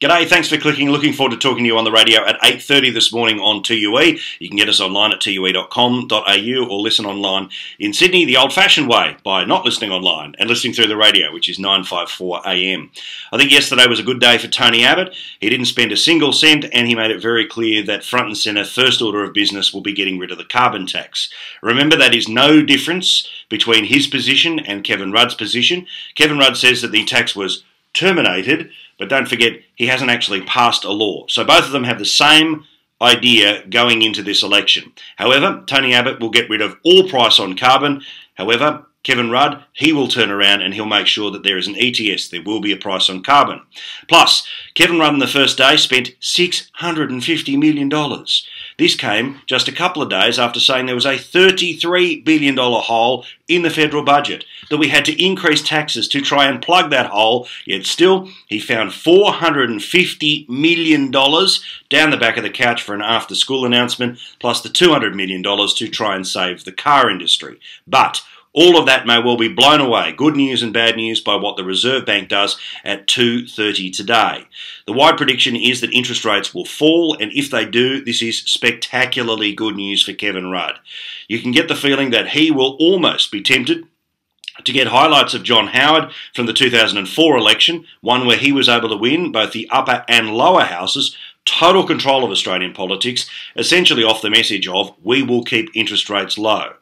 G'day, thanks for clicking. Looking forward to talking to you on the radio at 8:30 this morning on 2UE. You can get us online at 2ue.com.au or listen online in Sydney the old-fashioned way by not listening online and listening through the radio, which is 954 AM. I think yesterday was a good day for Tony Abbott. He didn't spend a single cent and he made it very clear that front and centre first order of business will be getting rid of the carbon tax. Remember, that is no difference between his position and Kevin Rudd's position. Kevin Rudd says that the tax was terminated, but don't forget, he hasn't actually passed a law. So both of them have the same idea going into this election. However, Tony Abbott will get rid of all price on carbon. However, Kevin Rudd, he will turn around and he'll make sure that there is an ETS. There will be a price on carbon. Plus, Kevin Rudd on the first day spent $650 million. This came just a couple of days after saying there was a $33 billion hole in the federal budget, that we had to increase taxes to try and plug that hole, yet still he found $450 million down the back of the couch for an after-school announcement, plus the $200 million to try and save the car industry. But all of that may well be blown away, good news and bad news, by what the Reserve Bank does at 2:30 today. The wide prediction is that interest rates will fall, and if they do, this is spectacularly good news for Kevin Rudd. You can get the feeling that he will almost be tempted to get highlights of John Howard from the 2004 election, one where he was able to win both the upper and lower houses, total control of Australian politics, essentially off the message of, we will keep interest rates low.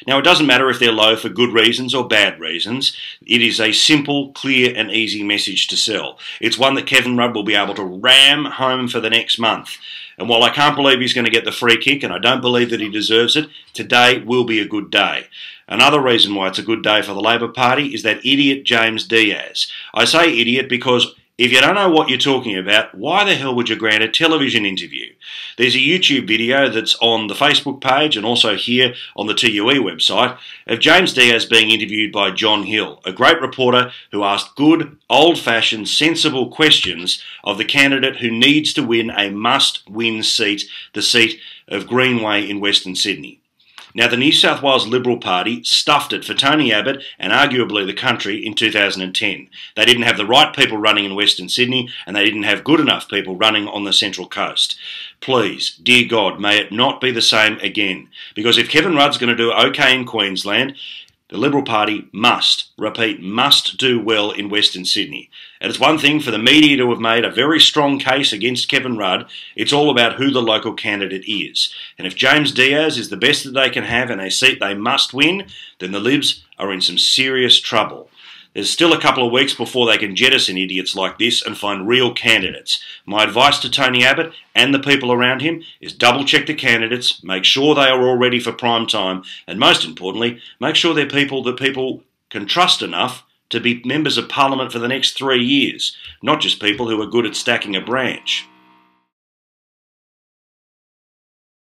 Now, it doesn't matter if they're low for good reasons or bad reasons. It is a simple, clear and easy message to sell. It's one that Kevin Rudd will be able to ram home for the next month. And while I can't believe he's going to get the free kick, and I don't believe that he deserves it, today will be a good day. Another reason why it's a good day for the Labor Party is that idiot James Diaz. I say idiot because if you don't know what you're talking about, why the hell would you grant a television interview? There's a YouTube video that's on the Facebook page and also here on the TUE website of James Diaz being interviewed by John Hill, a great reporter who asked good, old-fashioned, sensible questions of the candidate who needs to win a must-win seat, the seat of Greenway in Western Sydney. Now, the New South Wales Liberal Party stuffed it for Tony Abbott and arguably the country in 2010. They didn't have the right people running in Western Sydney and they didn't have good enough people running on the Central Coast. Please, dear God, may it not be the same again. Because if Kevin Rudd's going to do okay in Queensland, the Liberal Party must, repeat, must do well in Western Sydney. And it's one thing for the media to have made a very strong case against Kevin Rudd. It's all about who the local candidate is. And if James Diaz is the best that they can have and a seat they must win, then the Libs are in some serious trouble. There's still a couple of weeks before they can jettison idiots like this and find real candidates. My advice to Tony Abbott and the people around him is double-check the candidates, make sure they are all ready for prime time, and most importantly, make sure they're people that people can trust enough to be members of Parliament for the next 3 years, not just people who are good at stacking a branch.